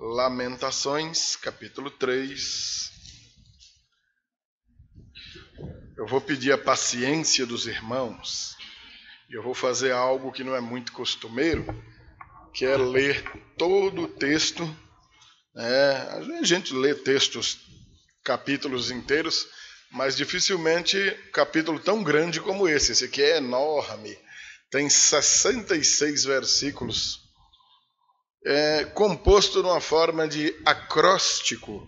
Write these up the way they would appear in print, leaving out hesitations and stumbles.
Lamentações, capítulo 3. Eu vou pedir a paciência dos irmãos e eu vou fazer algo que não é muito costumeiro, que é ler todo o texto. A gente lê textos, capítulos inteiros, mas dificilmente capítulo tão grande como esse. Esse aqui é enorme, tem 66 versículos. É composto numa forma de acróstico,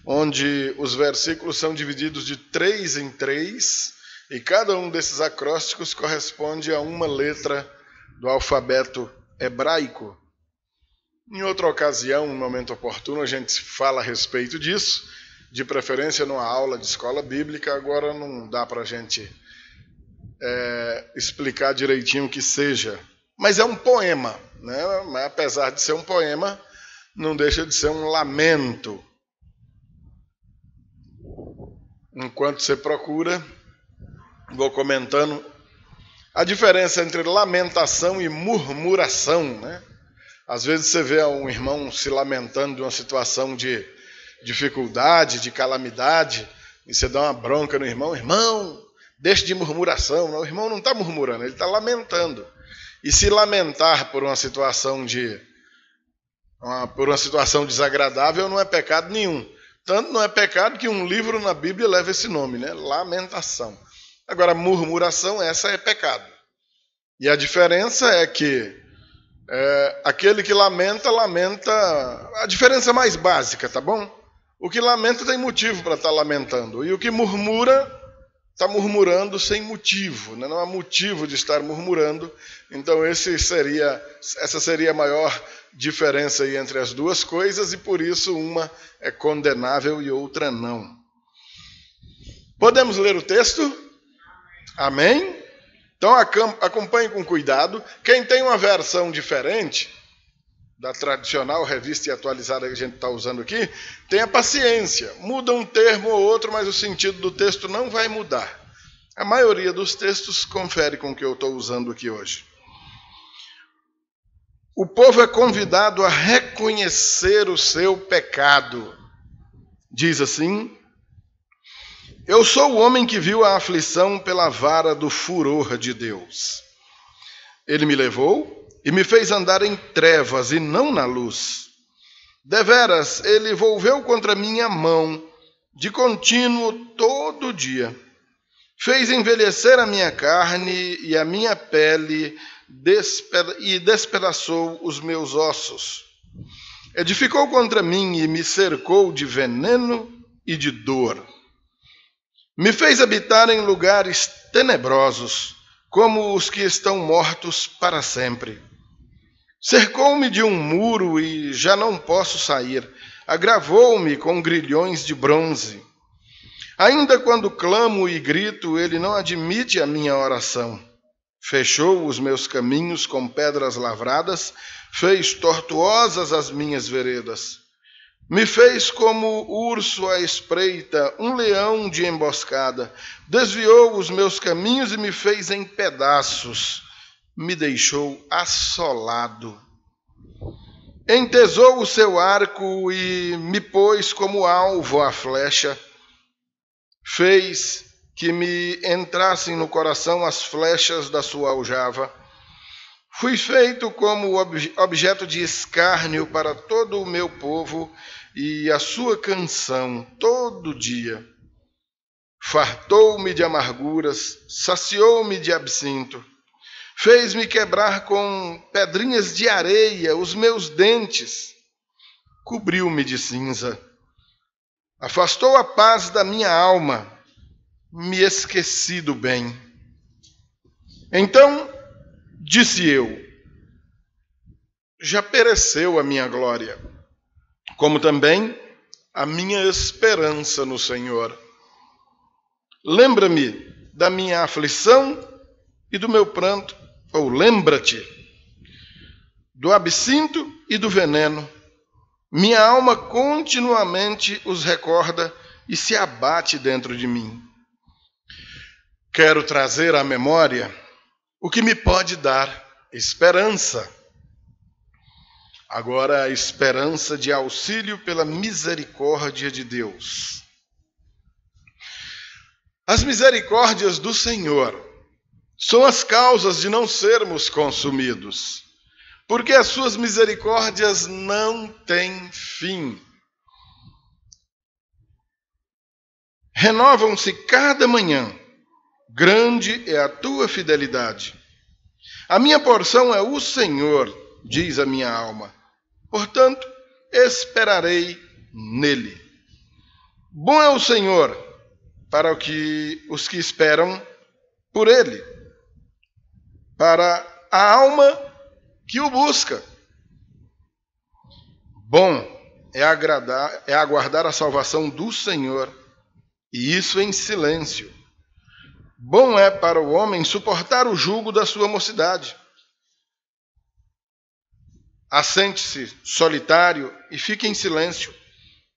onde os versículos são divididos de 3 em 3, e cada um desses acrósticos corresponde a uma letra do alfabeto hebraico. Em outra ocasião, um momento oportuno, a gente fala a respeito disso, de preferência numa aula de escola bíblica. Agora não dá para a gente explicar direitinho o que seja, mas é um poema, né? Mas apesar de ser um poema, não deixa de ser um lamento. Enquanto você procura, vou comentando a diferença entre lamentação e murmuração, né? Às vezes você vê um irmão se lamentando de uma situação de dificuldade, de calamidade, e você dá uma bronca no irmão: irmão, deixe de murmuração. Não, o irmão não está murmurando, ele está lamentando. E se lamentar por uma situação desagradável não é pecado nenhum. Tanto não é pecado que um livro na Bíblia leva esse nome, né? Lamentação. Agora, murmuração, essa é pecado. E a diferença é que aquele que lamenta, a diferença mais básica, tá bom? O que lamenta tem motivo para estar lamentando. E o que murmura, está murmurando sem motivo, né? Não há motivo de estar murmurando. Então essa seria a maior diferença aí entre as duas coisas, e por isso uma é condenável e outra não. Podemos ler o texto? Amém? Então acompanhe com cuidado. Quem tem uma versão diferente da tradicional revista e atualizada que a gente está usando aqui, tenha paciência. Muda um termo ou outro, mas o sentido do texto não vai mudar. A maioria dos textos confere com o que eu estou usando aqui hoje. O povo é convidado a reconhecer o seu pecado. Diz assim: eu sou o homem que viu a aflição pela vara do furor de Deus. Ele me levou e me fez andar em trevas e não na luz. Deveras, ele volveu contra minha mão de contínuo todo dia. Fez envelhecer a minha carne e a minha pele e despedaçou os meus ossos. Edificou contra mim e me cercou de veneno e de dor. Me fez habitar em lugares tenebrosos, como os que estão mortos para sempre. Cercou-me de um muro e já não posso sair. Agravou-me com grilhões de bronze. Ainda quando clamo e grito, ele não admite a minha oração. Fechou os meus caminhos com pedras lavradas, fez tortuosas as minhas veredas. Me fez como urso à espreita, um leão de emboscada. Desviou os meus caminhos e me fez em pedaços. Me deixou assolado. Entesou o seu arco e me pôs como alvo à flecha. Fez que me entrassem no coração as flechas da sua aljava. Fui feito como objeto de escárnio para todo o meu povo e a sua canção todo dia. Fartou-me de amarguras, saciou-me de absinto. Fez-me quebrar com pedrinhas de areia os meus dentes. Cobriu-me de cinza. Afastou a paz da minha alma. Me esqueci do bem. Então disse eu: já pereceu a minha glória, como também a minha esperança no Senhor. Lembra-me da minha aflição e do meu pranto, ou lembra-te do absinto e do veneno. Minha alma continuamente os recorda e se abate dentro de mim. Quero trazer à memória o que me pode dar esperança. Agora a esperança de auxílio pela misericórdia de Deus. As misericórdias do Senhor são as causas de não sermos consumidos, porque as suas misericórdias não têm fim. Renovam-se cada manhã, grande é a tua fidelidade. A minha porção é o Senhor, diz a minha alma, portanto esperarei nele. Bom é o Senhor para os que esperam por ele, para a alma que o busca. Bom é aguardar a salvação do Senhor, e isso em silêncio. Bom é para o homem suportar o jugo da sua mocidade. Assente-se solitário e fique em silêncio,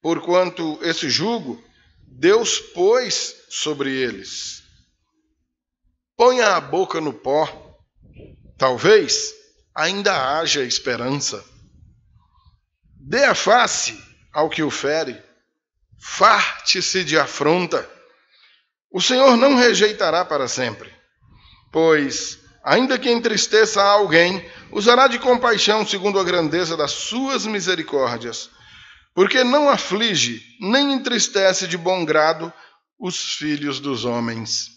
porquanto esse jugo Deus pôs sobre eles. Ponha a boca no pó, talvez ainda haja esperança. Dê a face ao que o fere, farte-se de afronta. O Senhor não rejeitará para sempre, pois, ainda que entristeça a alguém, usará de compaixão segundo a grandeza das suas misericórdias, porque não aflige, nem entristece de bom grado os filhos dos homens.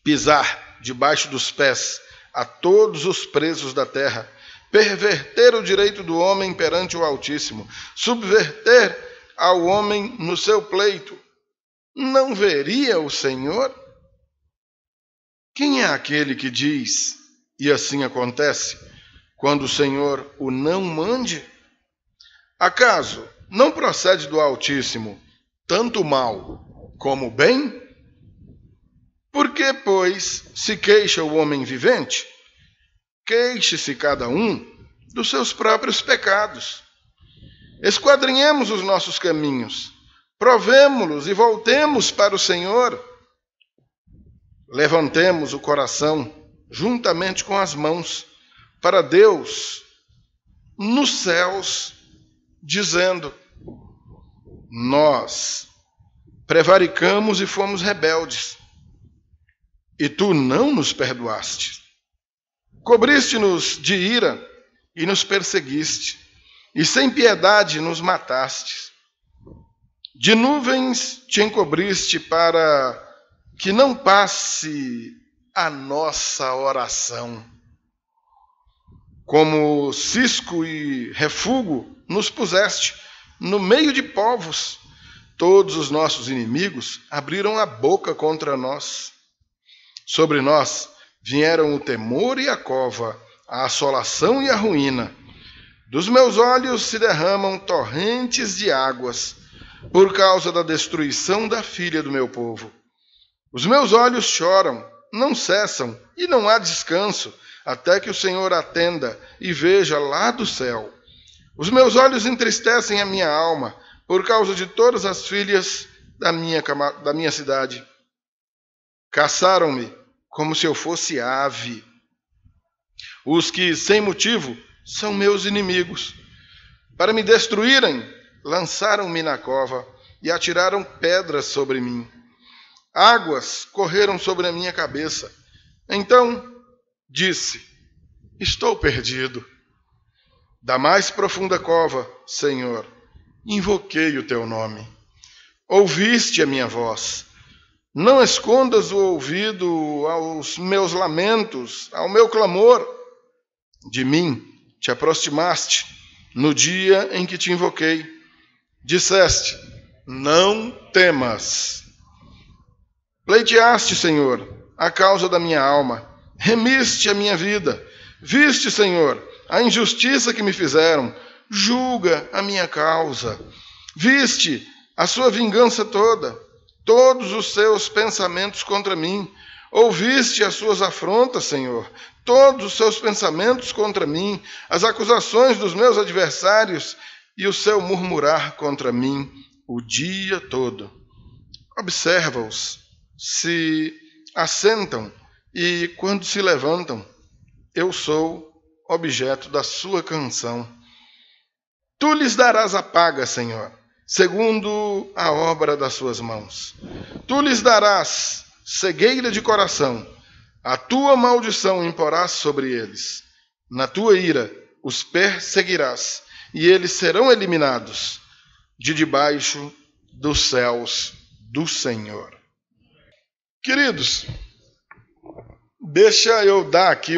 Pisar debaixo dos pés a todos os presos da terra, perverter o direito do homem perante o Altíssimo, subverter ao homem no seu pleito. Não veria o Senhor? Quem é aquele que diz, e assim acontece, quando o Senhor o não mande? Acaso não procede do Altíssimo tanto o mal como o bem? Por que, pois, se queixa o homem vivente? Queixe-se cada um dos seus próprios pecados. Esquadrinhemos os nossos caminhos, provemo-los e voltemos para o Senhor. Levantemos o coração juntamente com as mãos para Deus nos céus, dizendo: nós prevaricamos e fomos rebeldes, e tu não nos perdoaste. Cobriste-nos de ira e nos perseguiste, e sem piedade nos mataste. De nuvens te encobriste para que não passe a nossa oração. Como cisco e refúgio nos puseste no meio de povos. Todos os nossos inimigos abriram a boca contra nós. Sobre nós vieram o temor e a cova, a assolação e a ruína. Dos meus olhos se derramam torrentes de águas, por causa da destruição da filha do meu povo. Os meus olhos choram, não cessam, e não há descanso, até que o Senhor atenda e veja lá do céu. Os meus olhos entristecem a minha alma, por causa de todas as filhas da minha cidade. Caçaram-me como se eu fosse ave. Os que, sem motivo, são meus inimigos. Para me destruírem, lançaram-me na cova e atiraram pedras sobre mim. Águas correram sobre a minha cabeça. Então disse: estou perdido. Da mais profunda cova, Senhor, invoquei o teu nome. Ouviste a minha voz. Não escondas o ouvido aos meus lamentos, ao meu clamor. De mim te aproximaste no dia em que te invoquei. Disseste: não temas. Pleiteaste, Senhor, a causa da minha alma. Remiste a minha vida. Viste, Senhor, a injustiça que me fizeram. Julga a minha causa. Viste a sua vingança toda, todos os seus pensamentos contra mim. Ouviste as suas afrontas, Senhor, todos os seus pensamentos contra mim, as acusações dos meus adversários e o seu murmurar contra mim o dia todo. Observa-os, se assentam e quando se levantam, eu sou objeto da sua canção. Tu lhes darás a paga, Senhor, segundo a obra das suas mãos. Tu lhes darás cegueira de coração, a tua maldição imporás sobre eles. Na tua ira os perseguirás, e eles serão eliminados de debaixo dos céus do Senhor. Queridos, deixa eu dar aqui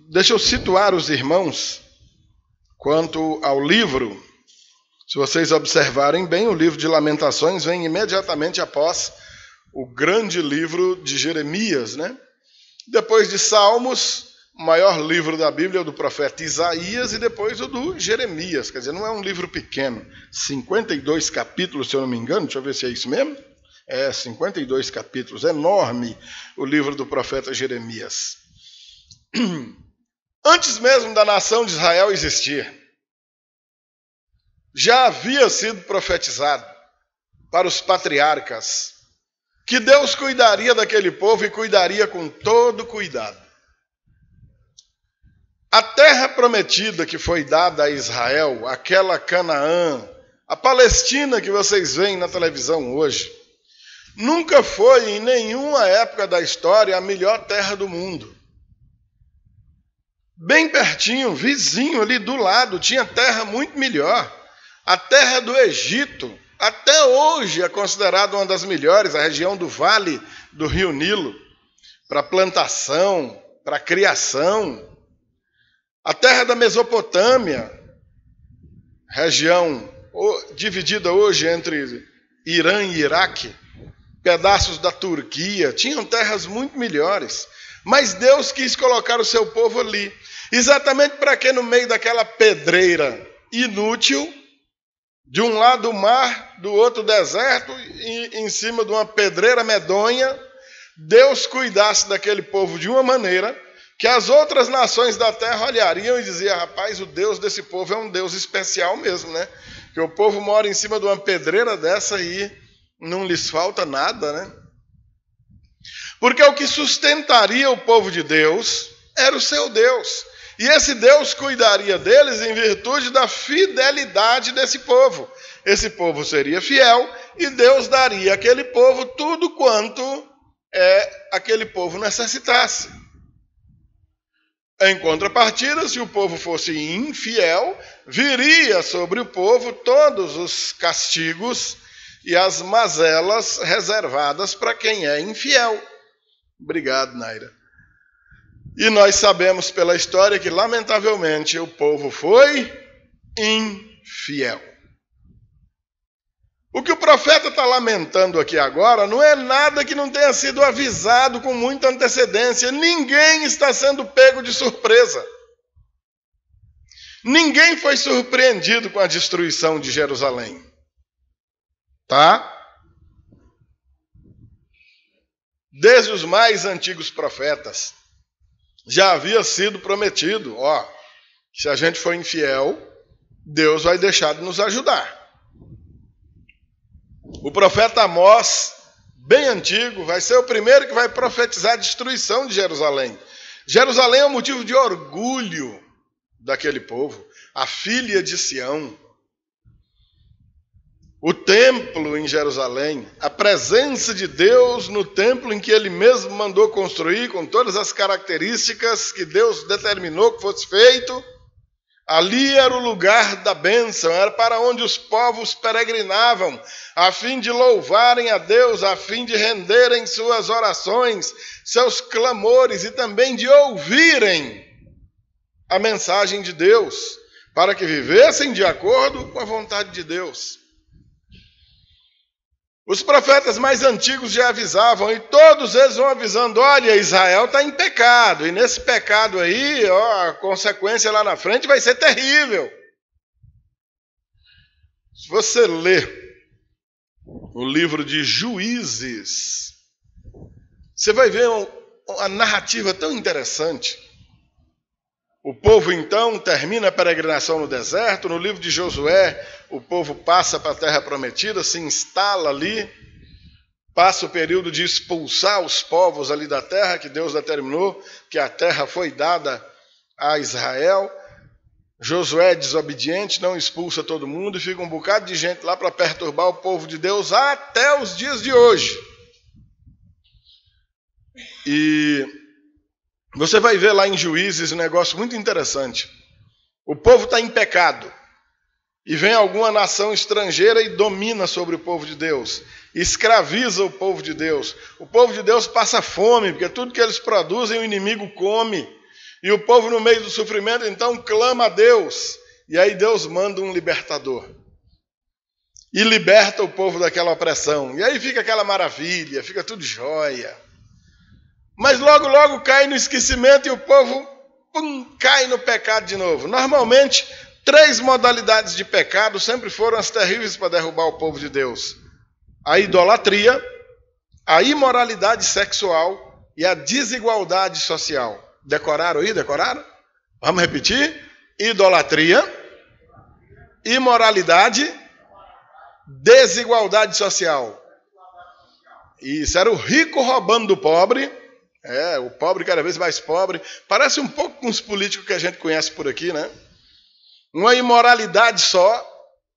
deixa eu situar os irmãos quanto ao livro. Se vocês observarem bem, o livro de Lamentações vem imediatamente após o grande livro de Jeremias, né? Depois de Salmos, o maior livro da Bíblia é o do profeta Isaías e depois o do Jeremias. Quer dizer, não é um livro pequeno. 52 capítulos, se eu não me engano. Deixa eu ver se é isso mesmo. 52 capítulos. Enorme o livro do profeta Jeremias. Antes mesmo da nação de Israel existir, já havia sido profetizado para os patriarcas que Deus cuidaria daquele povo e cuidaria com todo cuidado. A terra prometida que foi dada a Israel, aquela Canaã, a Palestina que vocês veem na televisão hoje, nunca foi em nenhuma época da história a melhor terra do mundo. Bem pertinho, vizinho ali do lado, tinha terra muito melhor. A terra do Egito, até hoje é considerada uma das melhores, a região do Vale do Rio Nilo, para plantação, para criação. A terra da Mesopotâmia, região dividida hoje entre Irã e Iraque, pedaços da Turquia, tinham terras muito melhores. Mas Deus quis colocar o seu povo ali, exatamente para que no meio daquela pedreira inútil, de um lado o mar, do outro o deserto, e em cima de uma pedreira medonha, Deus cuidasse daquele povo de uma maneira que as outras nações da terra olhariam e diziam: rapaz, o Deus desse povo é um Deus especial mesmo, né? Que o povo mora em cima de uma pedreira dessa e não lhes falta nada, né? Porque o que sustentaria o povo de Deus era o seu Deus. E esse Deus cuidaria deles em virtude da fidelidade desse povo. Esse povo seria fiel e Deus daria àquele povo tudo quanto aquele povo necessitasse. Em contrapartida, se o povo fosse infiel, viria sobre o povo todos os castigos e as mazelas reservadas para quem é infiel. Obrigado, Naira. E nós sabemos pela história que, lamentavelmente, o povo foi infiel. O que o profeta está lamentando aqui agora não é nada que não tenha sido avisado com muita antecedência. Ninguém está sendo pego de surpresa. Ninguém foi surpreendido com a destruição de Jerusalém. Tá? Desde os mais antigos profetas, já havia sido prometido, se a gente for infiel, Deus vai deixar de nos ajudar. O profeta Amós, bem antigo, vai ser o primeiro que vai profetizar a destruição de Jerusalém. Jerusalém é um motivo de orgulho daquele povo, a filha de Sião. O templo em Jerusalém, a presença de Deus no templo em que ele mesmo mandou construir, com todas as características que Deus determinou que fosse feito, ali era o lugar da bênção, era para onde os povos peregrinavam, a fim de louvarem a Deus, a fim de renderem suas orações, seus clamores e também de ouvirem a mensagem de Deus, para que vivessem de acordo com a vontade de Deus. Os profetas mais antigos já avisavam, e todos eles vão avisando: olha, Israel está em pecado, e nesse pecado aí, a consequência lá na frente vai ser terrível. Se você ler o livro de Juízes, você vai ver uma narrativa tão interessante. O povo, então, termina a peregrinação no deserto. No livro de Josué, o povo passa para a terra prometida, se instala ali, passa o período de expulsar os povos ali da terra, que Deus determinou, que a terra foi dada a Israel. Josué é desobediente, não expulsa todo mundo, e fica um bocado de gente lá para perturbar o povo de Deus até os dias de hoje. E você vai ver lá em Juízes um negócio muito interessante. O povo está em pecado, e vem alguma nação estrangeira e domina sobre o povo de Deus, escraviza o povo de Deus. O povo de Deus passa fome, porque tudo que eles produzem o inimigo come. E o povo, no meio do sofrimento, então clama a Deus. E aí Deus manda um libertador. E liberta o povo daquela opressão. E aí fica aquela maravilha, fica tudo jóia. Mas logo, logo cai no esquecimento e o povo cai no pecado de novo. Normalmente, 3 modalidades de pecado sempre foram as terríveis para derrubar o povo de Deus: a idolatria, a imoralidade sexual e a desigualdade social. Decoraram aí? Decoraram? Vamos repetir? Idolatria, imoralidade, desigualdade social. Isso, era o rico roubando do pobre. O pobre cada vez mais pobre. Parece um pouco com os políticos que a gente conhece por aqui, né? Uma imoralidade só,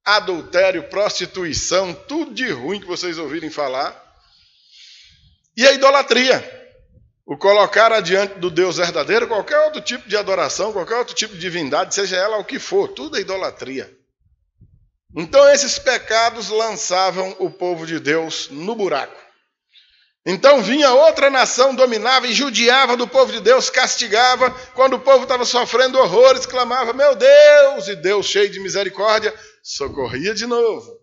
adultério, prostituição, tudo de ruim que vocês ouvirem falar. E a idolatria. O colocar adiante do Deus verdadeiro qualquer outro tipo de adoração, qualquer outro tipo de divindade, seja ela o que for, tudo é idolatria. Então esses pecados lançavam o povo de Deus no buraco. Então vinha outra nação, dominava e judiava do povo de Deus, castigava. Quando o povo estava sofrendo horrores, clamava, meu Deus! E Deus, cheio de misericórdia, socorria de novo.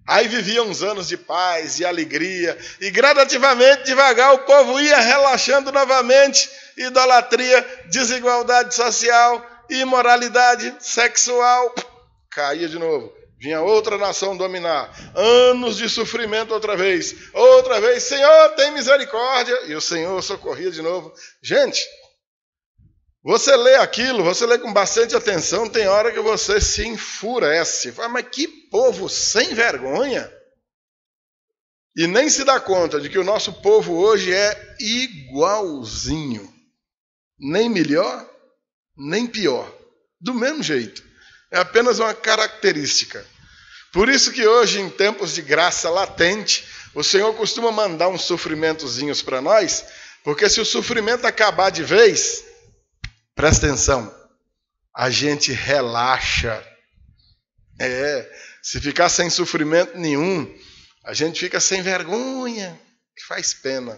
Aí viviam uns anos de paz e alegria, e gradativamente, devagar, o povo ia relaxando novamente. Idolatria, desigualdade social, imoralidade sexual, caía de novo. Vinha outra nação dominar. Anos de sofrimento outra vez. Outra vez, Senhor, tem misericórdia. E o Senhor socorria de novo. Gente, você lê aquilo, você lê com bastante atenção, tem hora que você se enfurece. Fala, mas que povo sem vergonha! E nem se dá conta de que o nosso povo hoje é igualzinho. Nem melhor, nem pior. Do mesmo jeito. É apenas uma característica. Por isso que hoje, em tempos de graça latente, o Senhor costuma mandar uns sofrimentozinhos para nós, porque se o sofrimento acabar de vez, presta atenção, a gente relaxa. Se ficar sem sofrimento nenhum, a gente fica sem vergonha, que faz pena.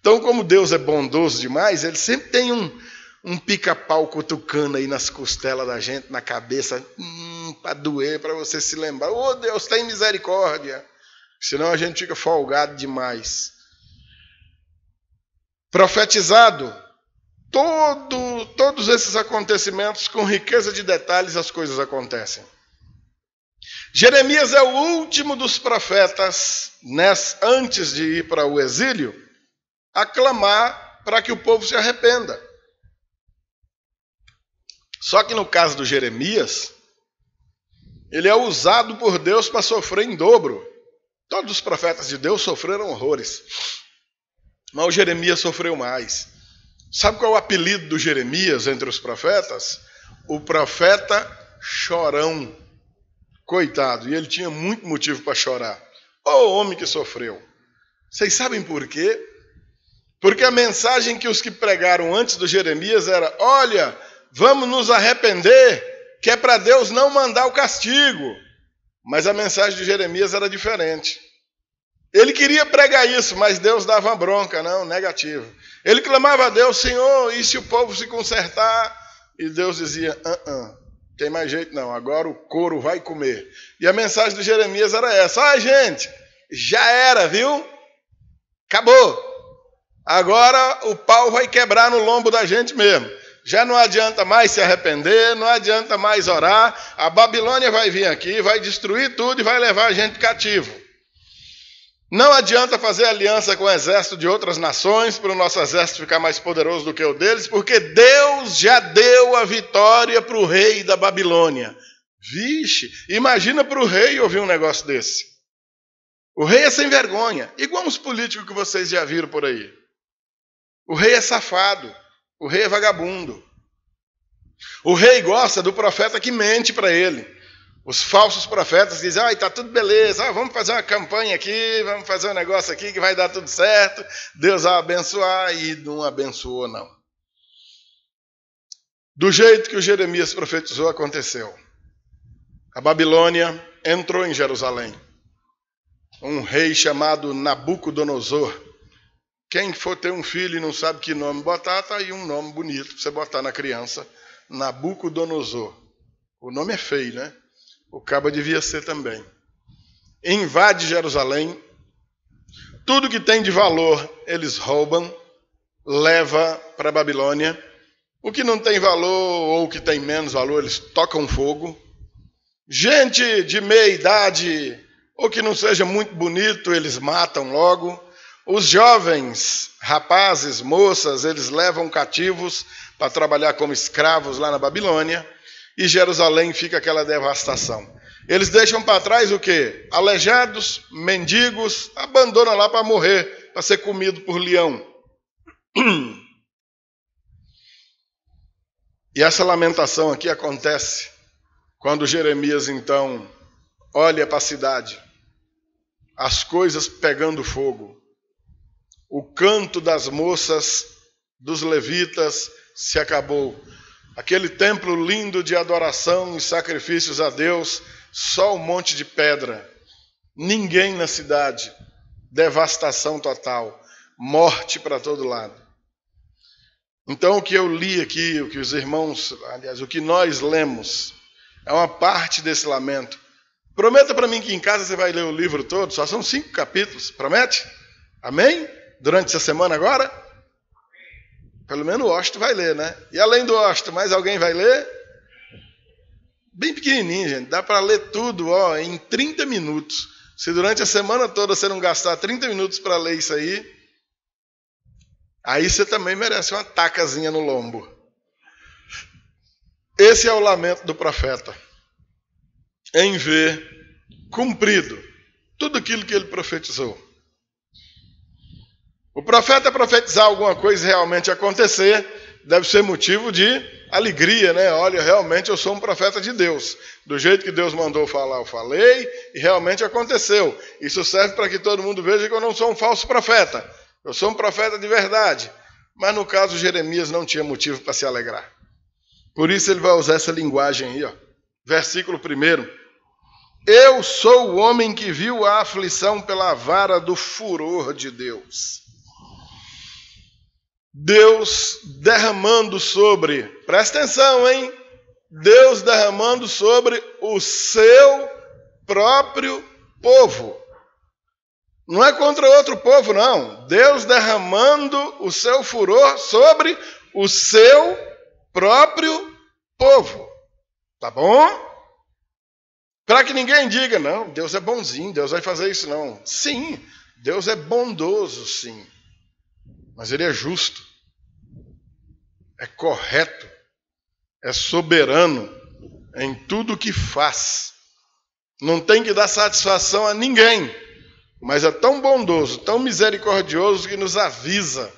Então, como Deus é bondoso demais, Ele sempre tem um pica-pau cutucando aí nas costelas da gente, na cabeça, para doer, para você se lembrar. Oh, Deus, tem misericórdia. Senão a gente fica folgado demais. Profetizado, todos esses acontecimentos, com riqueza de detalhes, as coisas acontecem. Jeremias é o último dos profetas, antes de ir para o exílio, a clamar para que o povo se arrependa. Só que no caso do Jeremias, ele é usado por Deus para sofrer em dobro. Todos os profetas de Deus sofreram horrores, mas o Jeremias sofreu mais. Sabe qual é o apelido do Jeremias entre os profetas? O profeta chorão. Coitado, e ele tinha muito motivo para chorar. Ô homem que sofreu. Vocês sabem por quê? Porque a mensagem que os que pregaram antes do Jeremias era, olha, vamos nos arrepender, que é para Deus não mandar o castigo. Mas a mensagem de Jeremias era diferente. Ele queria pregar isso, mas Deus dava uma bronca, não, negativo. Ele clamava a Deus, Senhor, e se o povo se consertar? E Deus dizia, tem mais jeito não, agora o couro vai comer. E a mensagem de Jeremias era essa, gente, já era, viu? Acabou. Agora o pau vai quebrar no lombo da gente mesmo. Já não adianta mais se arrepender, não adianta mais orar. A Babilônia vai vir aqui, vai destruir tudo e vai levar a gente cativo. Não adianta fazer aliança com o exército de outras nações para o nosso exército ficar mais poderoso do que o deles, porque Deus já deu a vitória para o rei da Babilônia. Vixe, imagina para o rei ouvir um negócio desse. O rei é sem vergonha, igual os políticos que vocês já viram por aí. O rei é safado, o rei é vagabundo. O rei gosta do profeta que mente para ele. Os falsos profetas dizem, está tudo beleza, vamos fazer uma campanha aqui, vamos fazer um negócio aqui que vai dar tudo certo, Deus vai abençoar, e não abençoou não. Do jeito que o Jeremias profetizou, aconteceu. A Babilônia entrou em Jerusalém. Um rei chamado Nabucodonosor. Quem for ter um filho e não sabe que nome botar, está aí um nome bonito para você botar na criança. Nabucodonosor. O nome é feio, né? O caba devia ser também. Invade Jerusalém. Tudo que tem de valor eles roubam, leva para a Babilônia. O que não tem valor ou que tem menos valor, eles tocam fogo. Gente de meia idade ou que não seja muito bonito, eles matam logo. Os jovens, rapazes, moças, eles levam cativos para trabalhar como escravos lá na Babilônia. E Jerusalém fica aquela devastação. Eles deixam para trás o quê? Aleijados, mendigos, abandonam lá para morrer, para ser comido por leão. E essa lamentação aqui acontece quando Jeremias, então, olha para a cidade, as coisas pegando fogo, o canto das moças, dos levitas se acabou. Aquele templo lindo de adoração e sacrifícios a Deus, só um monte de pedra. Ninguém na cidade. Devastação total. Morte para todo lado. Então o que eu li aqui, o que os irmãos, aliás, o que nós lemos, é uma parte desse lamento. Prometa para mim que em casa você vai ler o livro todo, só são 5 capítulos, promete? Amém? Durante essa semana agora? Pelo menos o Osto vai ler, né? E além do Osto, mais alguém vai ler? Bem pequenininho, gente. Dá para ler tudo em 30 minutos. Se durante a semana toda você não gastar 30 minutos para ler isso aí, aí você também merece uma tacazinha no lombo. Esse é o lamento do profeta. Em ver cumprido tudo aquilo que ele profetizou. O profeta profetizar alguma coisa realmente acontecer, deve ser motivo de alegria, né? Olha, realmente eu sou um profeta de Deus. Do jeito que Deus mandou falar, eu falei, e realmente aconteceu. Isso serve para que todo mundo veja que eu não sou um falso profeta. Eu sou um profeta de verdade. Mas no caso, Jeremias não tinha motivo para se alegrar. Por isso ele vai usar essa linguagem aí, Versículo 1. Eu sou o homem que viu a aflição pela vara do furor de Deus. Deus derramando sobre, presta atenção, hein? Deus derramando sobre o seu próprio povo. Não é contra outro povo, não. Deus derramando o seu furor sobre o seu próprio povo. Tá bom? Para que ninguém diga, não, Deus é bonzinho, Deus vai fazer isso, não. Sim, Deus é bondoso, sim. Mas ele é justo, é correto, é soberano em tudo o que faz. Não tem que dar satisfação a ninguém, mas é tão bondoso, tão misericordioso que nos avisa,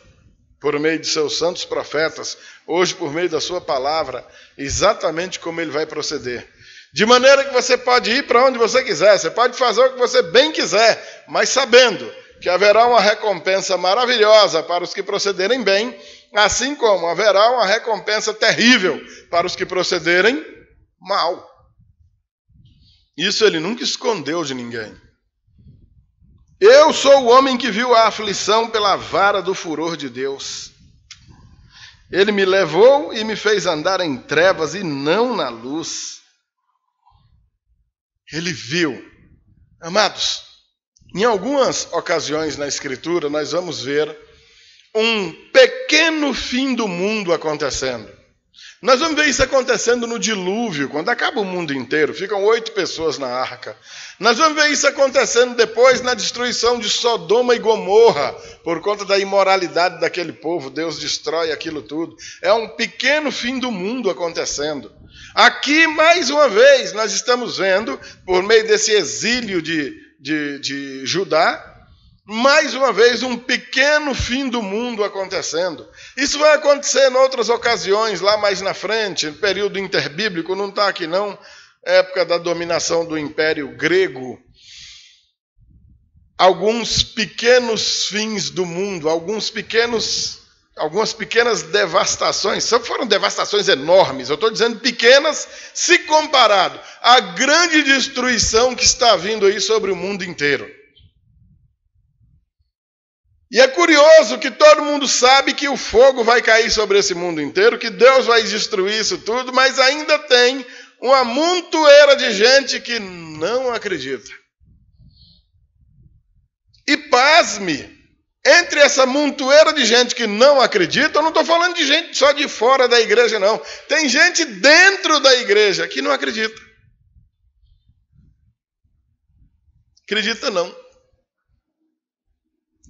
por meio de seus santos profetas, hoje por meio da sua palavra, exatamente como ele vai proceder. De maneira que você pode ir para onde você quiser, você pode fazer o que você bem quiser, mas sabendo que haverá uma recompensa maravilhosa para os que procederem bem, assim como haverá uma recompensa terrível para os que procederem mal. Isso ele nunca escondeu de ninguém. Eu sou o homem que viu a aflição pela vara do furor de Deus. Ele me levou e me fez andar em trevas e não na luz. Ele viu. Amados, em algumas ocasiões na Escritura, nós vamos ver um pequeno fim do mundo acontecendo. Nós vamos ver isso acontecendo no dilúvio, quando acaba o mundo inteiro, ficam 8 pessoas na arca. Nós vamos ver isso acontecendo depois na destruição de Sodoma e Gomorra, por conta da imoralidade daquele povo, Deus destrói aquilo tudo. É um pequeno fim do mundo acontecendo. Aqui, mais uma vez, nós estamos vendo, por meio desse exílio de de Judá, mais uma vez um pequeno fim do mundo acontecendo. Isso vai acontecer em outras ocasiões, lá mais na frente, no período interbíblico, não está aqui não, época da dominação do Império Grego. Alguns pequenos fins do mundo, algumas pequenas devastações, só foram devastações enormes, eu estou dizendo pequenas, se comparado à grande destruição que está vindo aí sobre o mundo inteiro. E é curioso que todo mundo sabe que o fogo vai cair sobre esse mundo inteiro, que Deus vai destruir isso tudo, mas ainda tem uma montoeira de gente que não acredita. E pasme, entre essa montoeira de gente que não acredita, eu não estou falando de gente só de fora da igreja, não. Tem gente dentro da igreja que não acredita. Acredita não.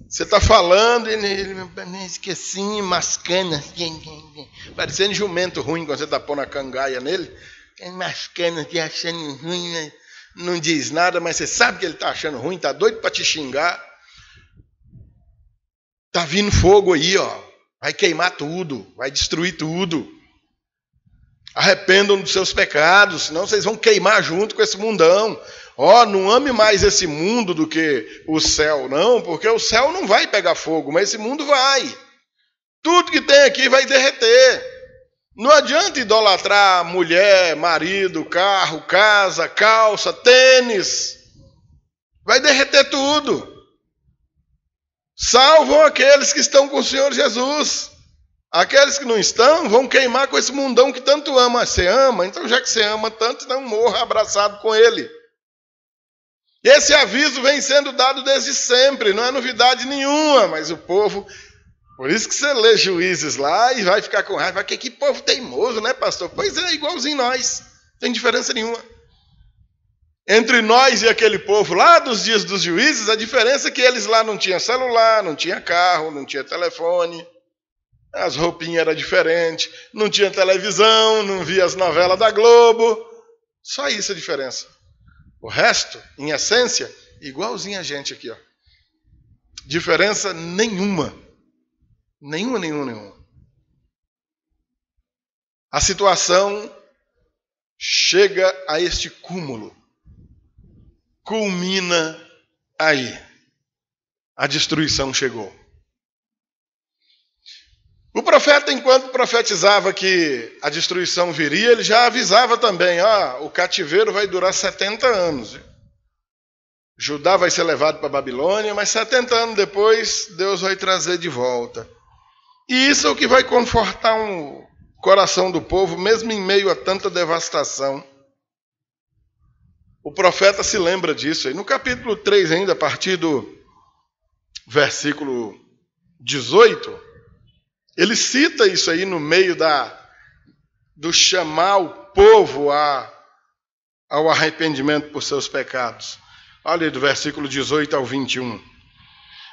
Você está falando e ele esqueci, mascana, parecendo jumento ruim quando você está pondo a cangaia nele. Mascana, achando ruim, não diz nada, mas você sabe que ele está achando ruim, está doido para te xingar. Está vindo fogo aí, ó. Vai queimar tudo, vai destruir tudo. Arrependam dos seus pecados, senão vocês vão queimar junto com esse mundão. Ó, não ame mais esse mundo do que o céu, não, porque o céu não vai pegar fogo, mas esse mundo vai. Tudo que tem aqui vai derreter. Não adianta idolatrar mulher, marido, carro, casa, calça, tênis. Vai derreter tudo. Salvam aqueles que estão com o Senhor Jesus. Aqueles que não estão vão queimar com esse mundão que tanto ama. Você ama? Então já que você ama tanto, não morra abraçado com ele. Esse aviso vem sendo dado desde sempre, não é novidade nenhuma, mas o povo... Por isso que você lê Juízes lá e vai ficar com raiva. Que povo teimoso, né, pastor? Pois é, igualzinho nós. Não tem diferença nenhuma. Entre nós e aquele povo lá dos dias dos juízes, a diferença é que eles lá não tinham celular, não tinha carro, não tinha telefone, as roupinhas eram diferentes, não tinha televisão, não via as novelas da Globo. Só isso a diferença. O resto, em essência, igualzinho a gente aqui, ó. Diferença nenhuma. Nenhuma. A situação chega a este cúmulo. Culmina aí. A destruição chegou. O profeta, enquanto profetizava que a destruição viria, ele já avisava também, o cativeiro vai durar 70 anos. Judá vai ser levado para a Babilônia, mas 70 anos depois, Deus vai trazer de volta. E isso é o que vai confortar o coração do povo, mesmo em meio a tanta devastação. O profeta se lembra disso. E no capítulo 3 ainda, a partir do versículo 18, ele cita isso aí no meio do chamar o povo ao arrependimento por seus pecados. Olha aí do versículo 18 ao 21.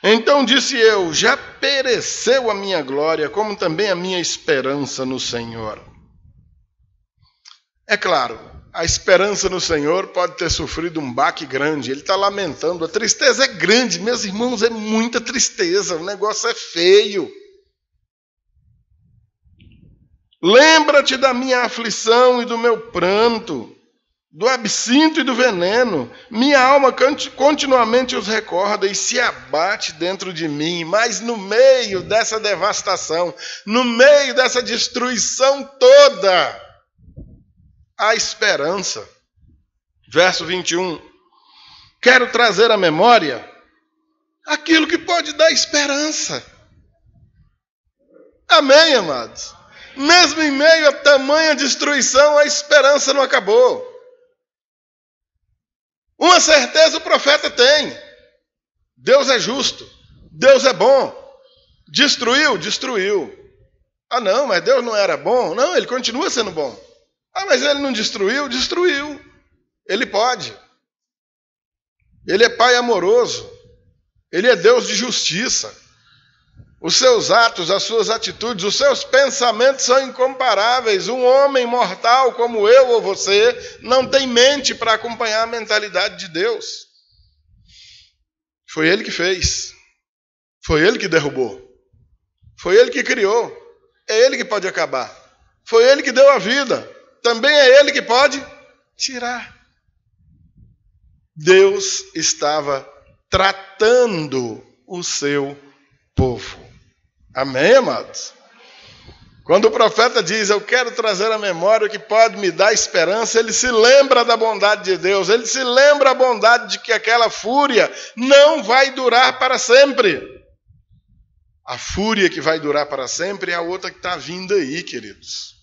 Então disse eu, já pereceu a minha glória, como também a minha esperança no Senhor. É claro, a esperança no Senhor pode ter sofrido um baque grande. Ele está lamentando, a tristeza é grande, meus irmãos, é muita tristeza, o negócio é feio. Lembra-te da minha aflição e do meu pranto, do absinto e do veneno. Minha alma continuamente os recorda e se abate dentro de mim. Mas no meio dessa devastação, no meio dessa destruição toda, há esperança. Verso 21. Quero trazer à memória aquilo que pode dar esperança. Amém, amados? Mesmo em meio a tamanha destruição, a esperança não acabou. Uma certeza o profeta tem. Deus é justo. Deus é bom. Destruiu? Destruiu. Ah, não, mas Deus não era bom? Não, ele continua sendo bom. Ah, mas ele não destruiu? Destruiu. Ele pode. Ele é Pai amoroso. Ele é Deus de justiça. Os seus atos, as suas atitudes, os seus pensamentos são incomparáveis. Um homem mortal como eu ou você não tem mente para acompanhar a mentalidade de Deus. Foi ele que fez. Foi ele que derrubou. Foi ele que criou. É ele que pode acabar. Foi ele que deu a vida. Também é ele que pode tirar. Deus estava tratando o seu povo. Amém, amados? Quando o profeta diz, eu quero trazer à memória o que pode me dar esperança, ele se lembra da bondade de Deus, ele se lembra a bondade de que aquela fúria não vai durar para sempre. A fúria que vai durar para sempre é a outra que está vindo aí, queridos.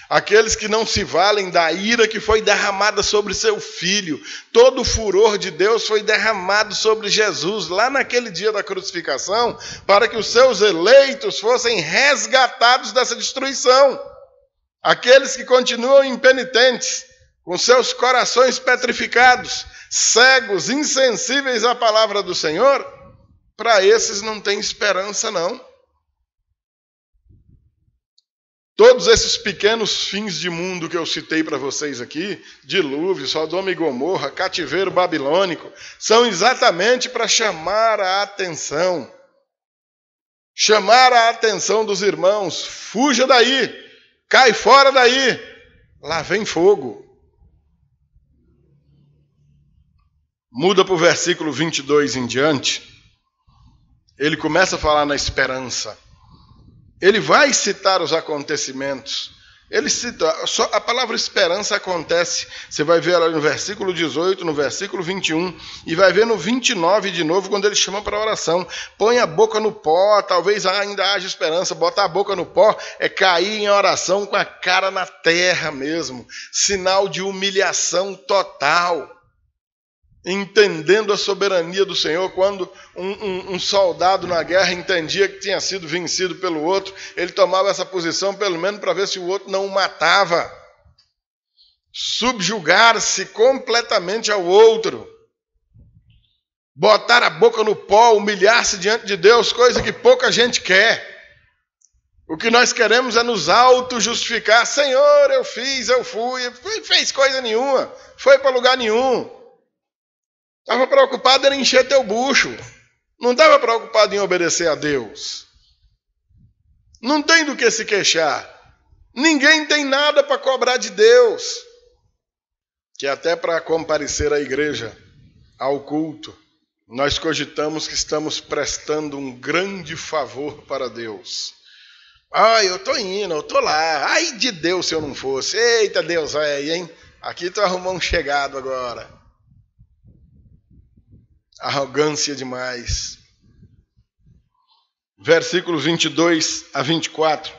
Aqueles que não se valem da ira que foi derramada sobre seu filho. Todo o furor de Deus foi derramado sobre Jesus, lá naquele dia da crucificação, para que os seus eleitos fossem resgatados dessa destruição. Aqueles que continuam impenitentes, com seus corações petrificados, cegos, insensíveis à palavra do Senhor, para esses não tem esperança, não. Todos esses pequenos fins de mundo que eu citei para vocês aqui, dilúvio, Sodoma e Gomorra, cativeiro babilônico, são exatamente para chamar a atenção. Chamar a atenção dos irmãos. Fuja daí, cai fora daí, lá vem fogo. Muda para o versículo 22 em diante. Ele começa a falar na esperança. Ele vai citar os acontecimentos. Ele cita, só a palavra esperança acontece. Você vai ver ela no versículo 18, no versículo 21, e vai ver no 29 de novo, quando ele chama para a oração. Põe a boca no pó, talvez ainda haja esperança. Botar a boca no pó é cair em oração com a cara na terra mesmo. Sinal de humilhação total. Entendendo a soberania do Senhor, quando um soldado na guerra entendia que tinha sido vencido pelo outro, ele tomava essa posição pelo menos para ver se o outro não o matava. Subjugar-se completamente ao outro. Botar a boca no pó, humilhar-se diante de Deus, coisa que pouca gente quer. O que nós queremos é nos auto-justificar. Senhor, eu fiz, eu fui, fez coisa nenhuma, foi para lugar nenhum. Estava preocupado em encher teu bucho. Não estava preocupado em obedecer a Deus. Não tem do que se queixar. Ninguém tem nada para cobrar de Deus. Que até para comparecer à igreja, ao culto, nós cogitamos que estamos prestando um grande favor para Deus. Eu estou indo, eu estou lá. Ai de Deus se eu não fosse. Eita Deus aí, hein? Aqui tu arrumou um chegado agora. Arrogância demais. Versículos 22 a 24.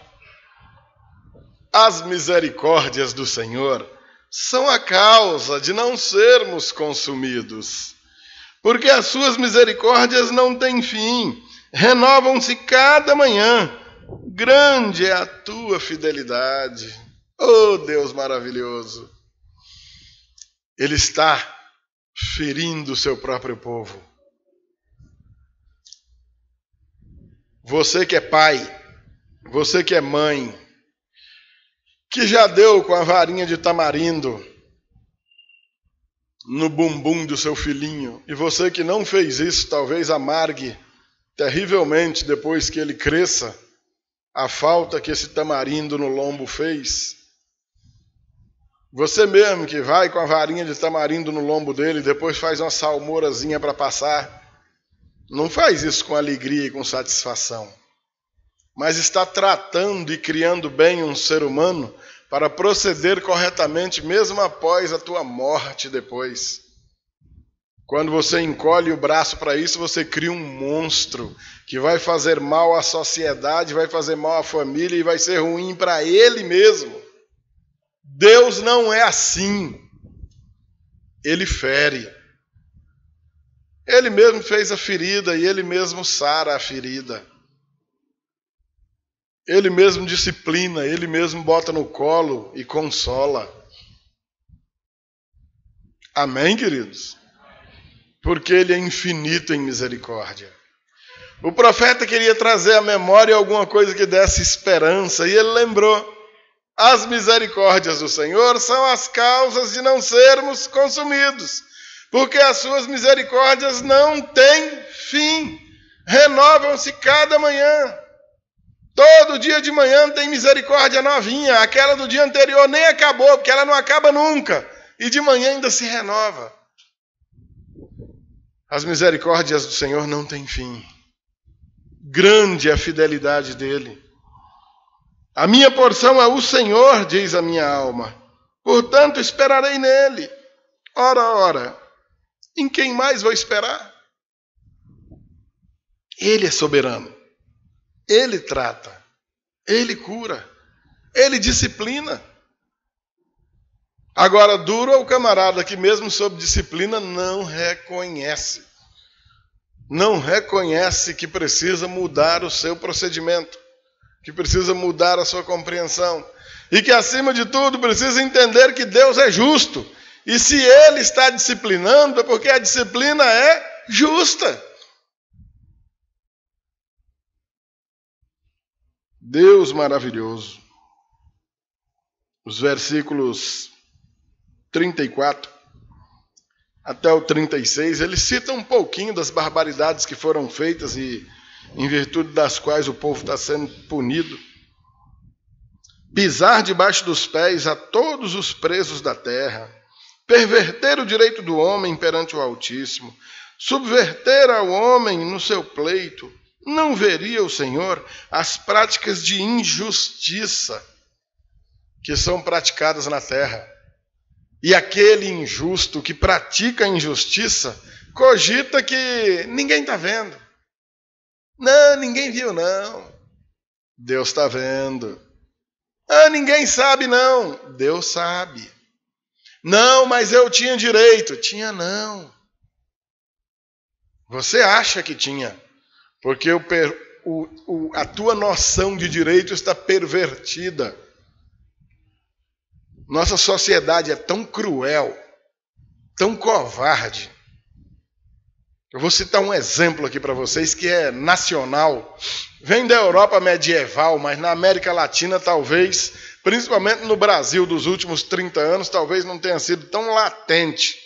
As misericórdias do Senhor são a causa de não sermos consumidos, porque as suas misericórdias não têm fim, renovam-se cada manhã. Grande é a tua fidelidade. Oh Deus maravilhoso. Ele está ferindo o seu próprio povo. Você que é pai, você que é mãe, que já deu com a varinha de tamarindo no bumbum do seu filhinho, e você que não fez isso, talvez amargue terrivelmente depois que ele cresça a falta que esse tamarindo no lombo fez. Você mesmo que vai com a varinha de tamarindo no lombo dele e depois faz uma salmourazinha para passar, não faz isso com alegria e com satisfação, mas está tratando e criando bem um ser humano para proceder corretamente mesmo após a tua morte depois. Quando você encolhe o braço para isso, você cria um monstro que vai fazer mal à sociedade, vai fazer mal à família e vai ser ruim para ele mesmo. Deus não é assim. Ele fere. Ele mesmo fez a ferida e ele mesmo sara a ferida. Ele mesmo disciplina, ele mesmo bota no colo e consola. Amém, queridos? Porque ele é infinito em misericórdia. O profeta queria trazer à memória alguma coisa que desse esperança, e ele lembrou: as misericórdias do Senhor são as causas de não sermos consumidos, porque as suas misericórdias não têm fim, renovam-se cada manhã. Todo dia de manhã tem misericórdia novinha, aquela do dia anterior nem acabou, porque ela não acaba nunca, e de manhã ainda se renova. As misericórdias do Senhor não têm fim. Grande é a fidelidade dele. A minha porção é o Senhor, diz a minha alma. Portanto, esperarei nele. Ora, em quem mais vou esperar? Ele é soberano. Ele trata. Ele cura. Ele disciplina. Agora, duro é o camarada que mesmo sob disciplina não reconhece. Não reconhece que precisa mudar o seu procedimento, que precisa mudar a sua compreensão e que, acima de tudo, precisa entender que Deus é justo. E se Ele está disciplinando, é porque a disciplina é justa. Deus maravilhoso. Os versículos 34 até o 36, ele cita um pouquinho das barbaridades que foram feitas e em virtude das quais o povo está sendo punido. Pisar debaixo dos pés a todos os presos da terra, perverter o direito do homem perante o Altíssimo, subverter ao homem no seu pleito. Não veria o Senhor as práticas de injustiça que são praticadas na terra? E aquele injusto que pratica a injustiça cogita que ninguém está vendo. Não, ninguém viu, não. Deus está vendo. Ah, ninguém sabe, não. Deus sabe. Não, mas eu tinha direito. Tinha, não. Você acha que tinha, porque a tua noção de direito está pervertida. Nossa sociedade é tão cruel, tão covarde. Eu vou citar um exemplo aqui para vocês que é nacional. Vem da Europa medieval, mas na América Latina talvez, principalmente no Brasil dos últimos 30 anos, talvez não tenha sido tão latente.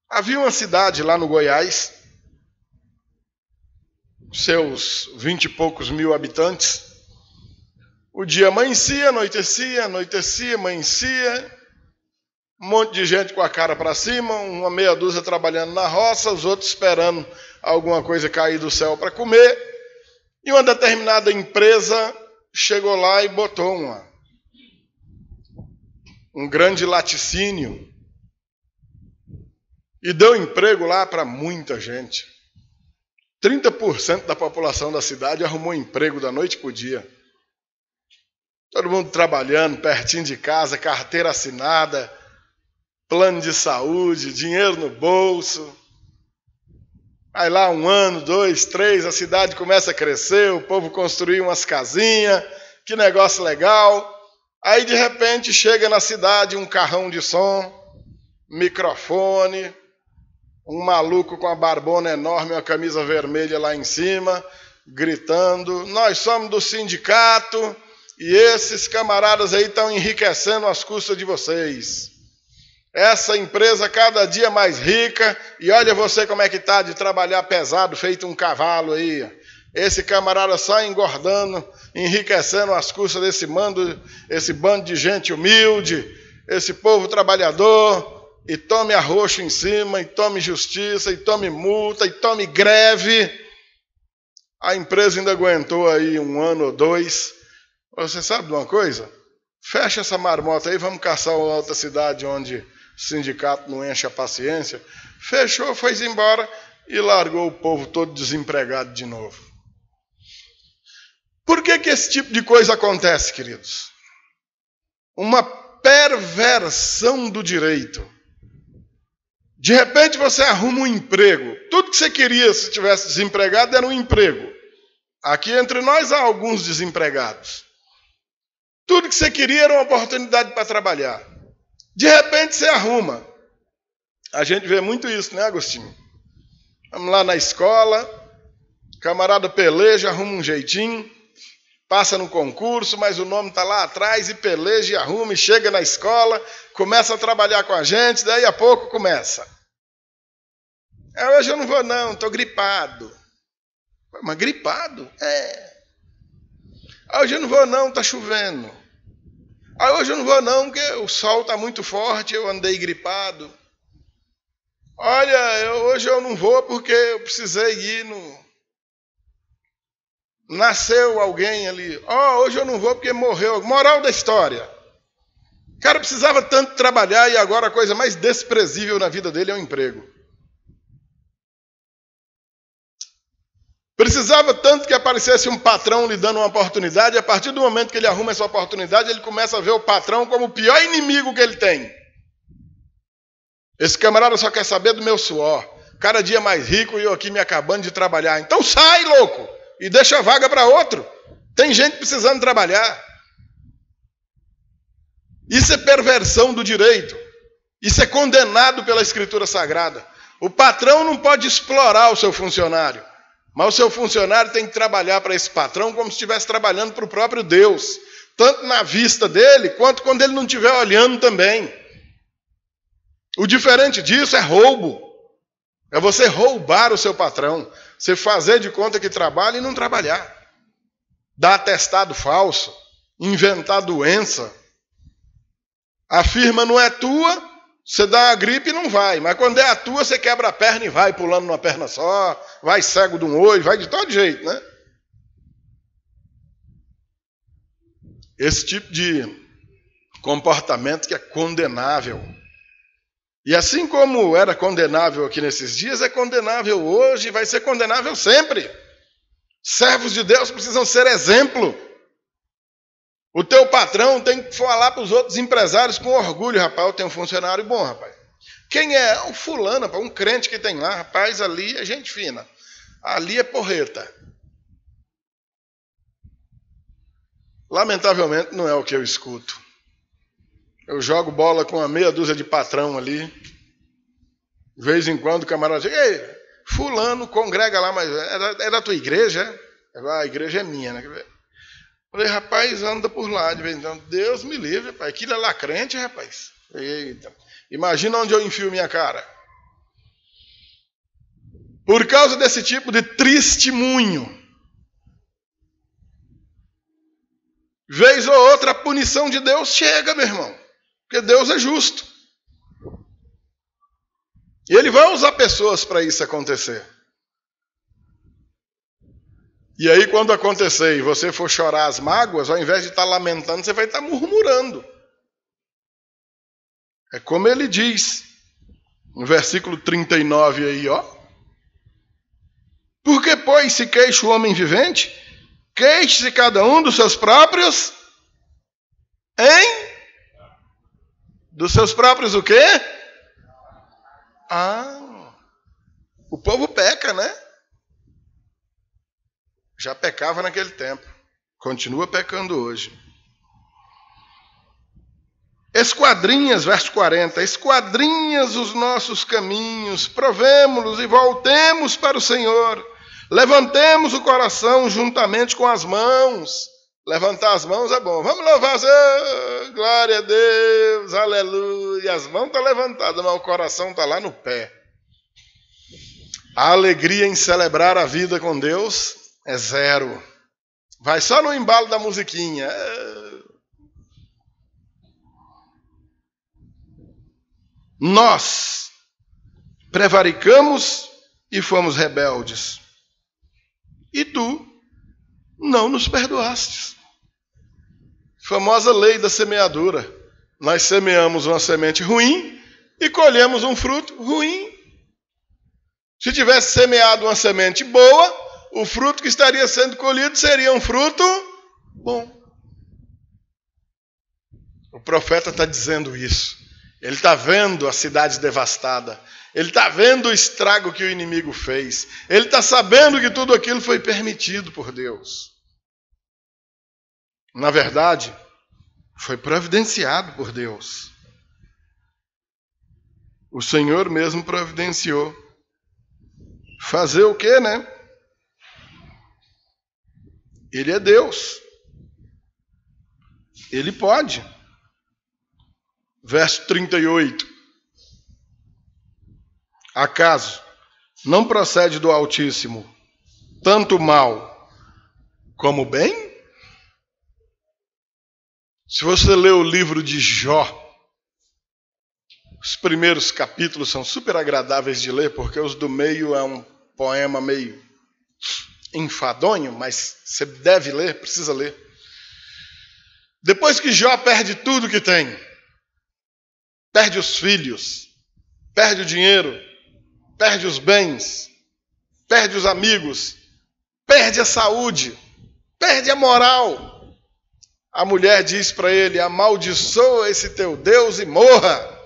Havia uma cidade lá no Goiás, seus 20 e poucos mil habitantes. O dia amanhecia, anoitecia, amanhecia. Um monte de gente com a cara para cima, uma meia dúzia trabalhando na roça, os outros esperando alguma coisa cair do céu para comer. E uma determinada empresa chegou lá e botou um grande laticínio e deu emprego lá para muita gente. 30% da população da cidade arrumou emprego da noite para o dia. Todo mundo trabalhando, pertinho de casa, carteira assinada, plano de saúde, dinheiro no bolso. Aí lá 1 ano, 2, 3, a cidade começa a crescer, o povo construiu umas casinhas, que negócio legal. Aí de repente chega na cidade um carrão de som, microfone, um maluco com a barbona enorme, uma camisa vermelha lá em cima, gritando: nós somos do sindicato e esses camaradas aí estão enriquecendo às custas de vocês. Essa empresa cada dia mais rica, e olha você como é que está de trabalhar pesado, feito um cavalo aí. Esse camarada só engordando, enriquecendo às custas esse bando de gente humilde, esse povo trabalhador, e tome arroxo em cima, e tome justiça, e tome multa, e tome greve. A empresa ainda aguentou aí 1 ano ou 2. Você sabe de uma coisa? Fecha essa marmota aí, vamos caçar uma outra cidade onde o sindicato não enche a paciência. Fechou, foi embora e largou o povo todo desempregado de novo. Por que esse tipo de coisa acontece, queridos? Uma perversão do direito. De repente você arruma um emprego. Tudo que você queria se tivesse desempregado era um emprego. Aqui entre nós há alguns desempregados. Tudo que você queria era uma oportunidade para trabalhar. De repente você arruma. A gente vê muito isso, né, Agostinho? Vamos lá na escola, camarada peleja, arruma um jeitinho, passa no concurso, mas o nome está lá atrás e peleja e arruma e chega na escola, começa a trabalhar com a gente, daí a pouco começa. Hoje eu não vou não, estou gripado. Mas gripado? Hoje eu não vou não, está chovendo. Hoje eu não vou não, porque o sol está muito forte, eu andei gripado. Olha, hoje eu não vou porque eu precisei ir no... Nasceu alguém ali. Hoje eu não vou porque morreu. Moral da história. O cara precisava tanto trabalhar e agora a coisa mais desprezível na vida dele é o emprego. Precisava tanto que aparecesse um patrão lhe dando uma oportunidade, e a partir do momento que ele arruma essa oportunidade, ele começa a ver o patrão como o pior inimigo que ele tem. Esse camarada só quer saber do meu suor. Cada dia mais rico e eu aqui me acabando de trabalhar. Então sai, louco, e deixa a vaga para outro. Tem gente precisando trabalhar. Isso é perversão do direito. Isso é condenado pela Escritura Sagrada. O patrão não pode explorar o seu funcionário. Mas o seu funcionário tem que trabalhar para esse patrão como se estivesse trabalhando para o próprio Deus. Tanto na vista dele, quanto quando ele não estiver olhando também. O diferente disso é roubo. É você roubar o seu patrão. Você fazer de conta que trabalha e não trabalhar. Dar atestado falso. Inventar doença. A firma não é tua, você dá a gripe e não vai. Mas quando é a tua, você quebra a perna e vai pulando numa perna só. Vai cego de um olho, vai de todo jeito, né? Esse tipo de comportamento que é condenável. E assim como era condenável aqui nesses dias, é condenável hoje e vai ser condenável sempre. Servos de Deus precisam ser exemplo. O teu patrão tem que falar para os outros empresários com orgulho. Rapaz, eu tenho um funcionário bom, rapaz. Quem é? O fulano, rapaz, um crente que tem lá. Rapaz, ali é gente fina. Ali é porreta. Lamentavelmente não é o que eu escuto. Eu jogo bola com uma meia dúzia de patrão ali. De vez em quando o camarada diz: ei, fulano congrega lá, mas é da tua igreja? A igreja é minha, né? Falei: rapaz, anda por lá de vez em quando. Deus me livre, rapaz. Aquilo é lá crente, rapaz. Eita. Imagina onde eu enfio minha cara. Por causa desse tipo de testemunho, vez ou outra a punição de Deus chega, meu irmão. Porque Deus é justo. E Ele vai usar pessoas para isso acontecer. E aí, quando acontecer e você for chorar as mágoas, ao invés de estar lamentando, você vai estar murmurando. É como ele diz, no versículo 39 aí, ó. Porque, pois, se queixa o homem vivente, queixe-se cada um dos seus próprios, dos seus próprios o quê? O povo peca, né? Já pecava naquele tempo. Continua pecando hoje. Esquadrinhas, verso 40. Esquadrinhas os nossos caminhos, provemo-los e voltemos para o Senhor. Levantemos o coração juntamente com as mãos. Levantar as mãos é bom. Vamos louvar, glória a Deus, aleluia. As mãos estão levantadas, mas o coração está lá no pé. A alegria em celebrar a vida com Deus é zero. Vai só no embalo da musiquinha. Nós prevaricamos e fomos rebeldes. E tu não nos perdoastes. Famosa lei da semeadura. Nós semeamos uma semente ruim e colhemos um fruto ruim. Se tivesse semeado uma semente boa, o fruto que estaria sendo colhido seria um fruto bom. O profeta está dizendo isso. Ele está vendo a cidade devastada. Ele está vendo o estrago que o inimigo fez. Ele está sabendo que tudo aquilo foi permitido por Deus. Na verdade, foi providenciado por Deus. O Senhor mesmo providenciou. Fazer o quê, né? Ele é Deus. Ele pode. Verso 38. Acaso não procede do Altíssimo tanto mal como bem? Se você ler o livro de Jó, os primeiros capítulos são super agradáveis de ler, porque os do meio é um poema meio enfadonho, mas você deve ler, precisa ler. Depois que Jó perde tudo que tem, perde os filhos, perde o dinheiro, perde os bens, perde os amigos, perde a saúde, perde a moral. A mulher diz para ele: amaldiçoa esse teu Deus e morra.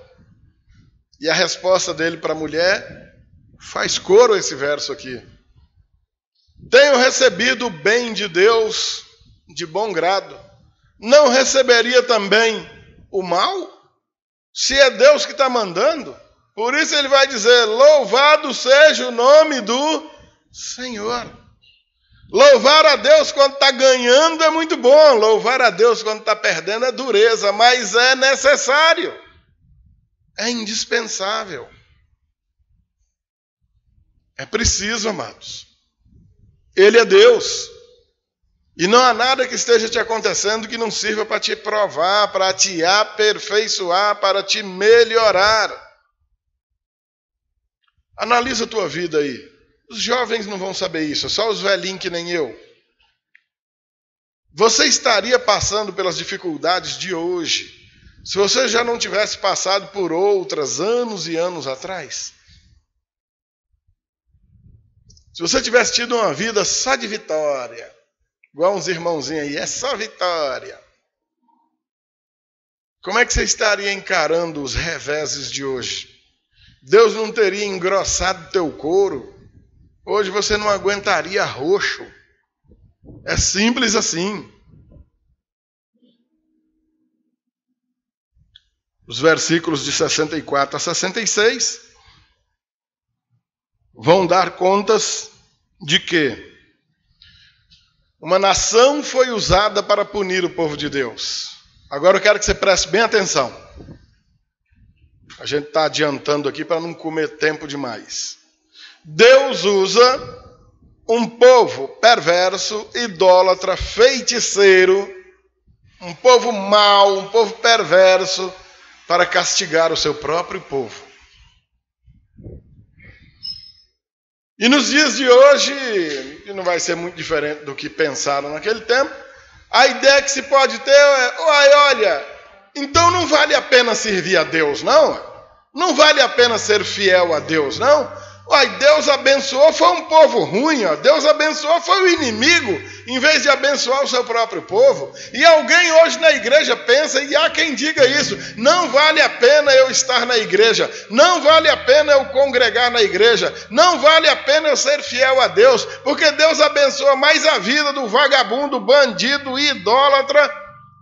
E a resposta dele para a mulher faz coro esse verso aqui. Tenho recebido o bem de Deus de bom grado. Não receberia também o mal? Se é Deus que está mandando. Por isso ele vai dizer: louvado seja o nome do Senhor. Louvar a Deus quando está ganhando é muito bom. Louvar a Deus quando está perdendo é dureza. Mas é necessário. É indispensável. É preciso, amados. Ele é Deus. E não há nada que esteja te acontecendo que não sirva para te provar, para te aperfeiçoar, para te melhorar. Analisa a tua vida aí. Os jovens não vão saber isso, só os velhinhos que nem eu. Você estaria passando pelas dificuldades de hoje se você já não tivesse passado por outras anos e anos atrás? Se você tivesse tido uma vida só de vitória, igual uns irmãozinhos aí, é só vitória. Como é que você estaria encarando os reveses de hoje? Deus não teria engrossado teu couro? Hoje você não aguentaria roxo. É simples assim. Os versículos de 64 a 66 vão dar contas de que uma nação foi usada para punir o povo de Deus. Agora eu quero que você preste bem atenção. A gente está adiantando aqui para não comer tempo demais. Deus usa um povo perverso, idólatra, feiticeiro, um povo mau, um povo perverso, para castigar o seu próprio povo. E nos dias de hoje, que não vai ser muito diferente do que pensaram naquele tempo, a ideia que se pode ter é: olha, então não vale a pena servir a Deus, não? Não vale a pena ser fiel a Deus, não? Deus abençoou, foi um povo ruim, Deus abençoou, foi o inimigo, em vez de abençoar o seu próprio povo. E alguém hoje na igreja pensa, e há quem diga isso: não vale a pena eu estar na igreja, não vale a pena eu congregar na igreja, não vale a pena eu ser fiel a Deus, porque Deus abençoa mais a vida do vagabundo, bandido, idólatra,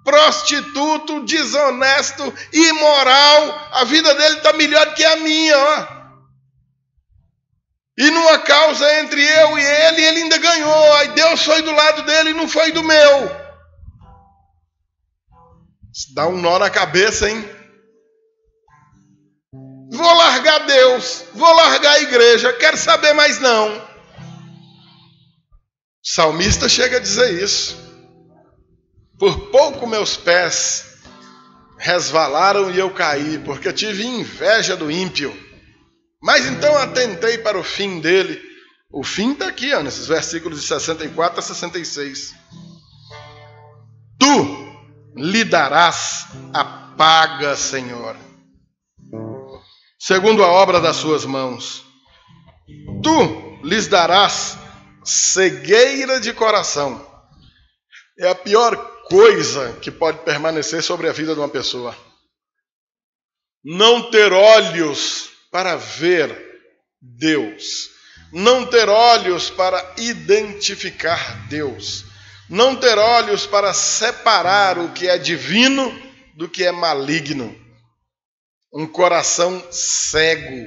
prostituto, desonesto, imoral. A vida dele está melhor do que a minha, E numa causa entre eu e ele ainda ganhou. Aí Deus foi do lado dele e não foi do meu. Isso dá um nó na cabeça, hein? Vou largar Deus, vou largar a igreja, quero saber mais não. O salmista chega a dizer isso. Por pouco meus pés resvalaram e eu caí, porque eu tive inveja do ímpio. Mas então atentei para o fim dele. O fim está aqui, nesses versículos de 64 a 66. Tu lhe darás a paga, Senhor, segundo a obra das suas mãos. Tu lhes darás cegueira de coração. É a pior coisa que pode permanecer sobre a vida de uma pessoa. Não ter olhos para ver Deus, não ter olhos para identificar Deus, não ter olhos para separar o que é divino do que é maligno. Um coração cego,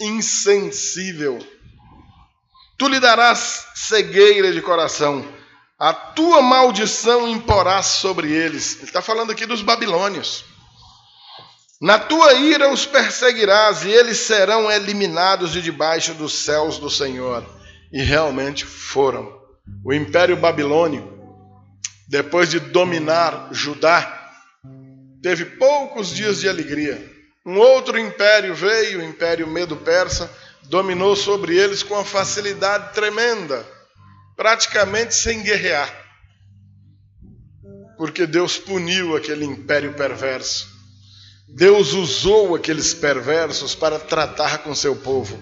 insensível. Tu lhe darás cegueira de coração. a tua maldição imporás sobre eles. Ele está falando aqui dos babilônios. Na tua ira os perseguirás, e eles serão eliminados de debaixo dos céus do Senhor. E realmente foram. O Império Babilônico, depois de dominar Judá, teve poucos dias de alegria. Um outro império veio, o Império Medo-Persa, dominou sobre eles com uma facilidade tremenda, praticamente sem guerrear. Porque Deus puniu aquele império perverso. Deus usou aqueles perversos para tratar com seu povo.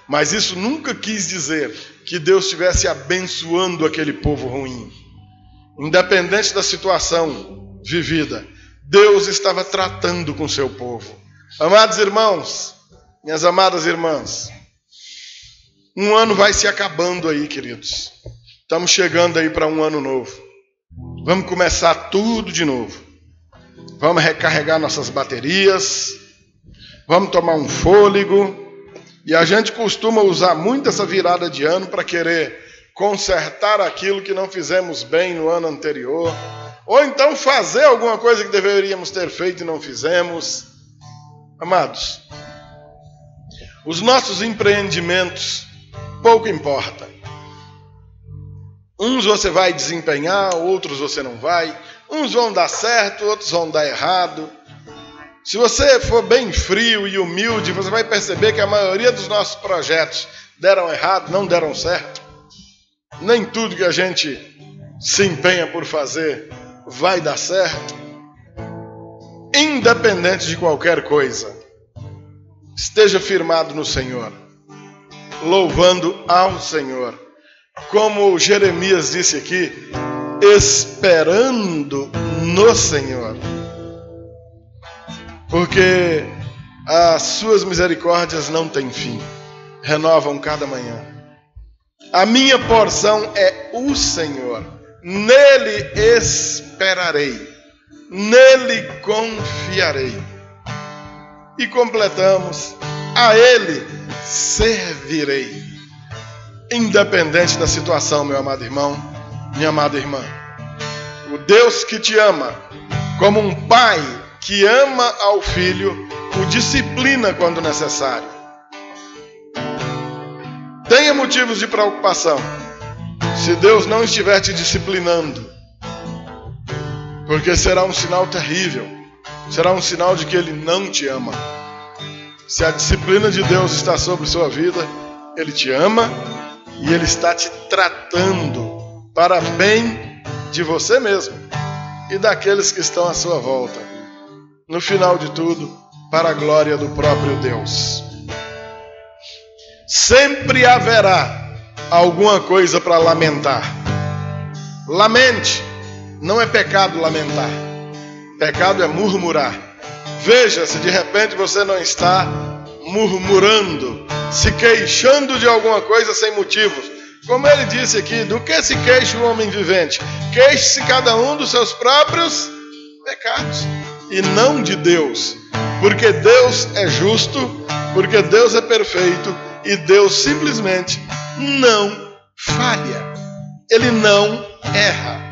Mas isso nunca quis dizer que Deus estivesse abençoando aquele povo ruim. Independente da situação vivida, Deus estava tratando com seu povo. Amados irmãos, minhas amadas irmãs, um ano vai se acabando aí, queridos. Estamos chegando aí para um ano novo. Vamos começar tudo de novo. Vamos recarregar nossas baterias. Vamos tomar um fôlego. E a gente costuma usar muito essa virada de ano para querer consertar aquilo que não fizemos bem no ano anterior. Ou então fazer alguma coisa que deveríamos ter feito e não fizemos. Amados, os nossos empreendimentos pouco importa. Uns você vai desempenhar, outros você não vai. Uns vão dar certo, outros vão dar errado. Se você for bem frio e humilde, você vai perceber que a maioria dos nossos projetos deram errado, não deram certo. Nem tudo que a gente se empenha por fazer vai dar certo. Independente de qualquer coisa, esteja firmado no Senhor, louvando ao Senhor. Como Jeremias disse aqui, esperando no Senhor. Porque as suas misericórdias não têm fim, renovam cada manhã. A minha porção é o Senhor, nele esperarei, nele confiarei. E completamos, a ele servirei. Independente da situação, meu amado irmão, minha amada irmã. O Deus que te ama, como um pai que ama ao filho, o disciplina quando necessário. Tenha motivos de preocupação se Deus não estiver te disciplinando, porque será um sinal terrível, será um sinal de que Ele não te ama. Se a disciplina de Deus está sobre sua vida, Ele te ama e Ele está te tratando para bem de você mesmo e daqueles que estão à sua volta. No final de tudo, para a glória do próprio Deus. Sempre haverá alguma coisa para lamentar. Lamente, não é pecado lamentar. Pecado é murmurar. Veja se de repente você não está murmurando, se queixando de alguma coisa sem motivos. Como ele disse aqui, do que se queixa o homem vivente? Queixe-se cada um dos seus próprios pecados e não de Deus, porque Deus é justo, porque Deus é perfeito e Deus simplesmente não falha. Ele não erra.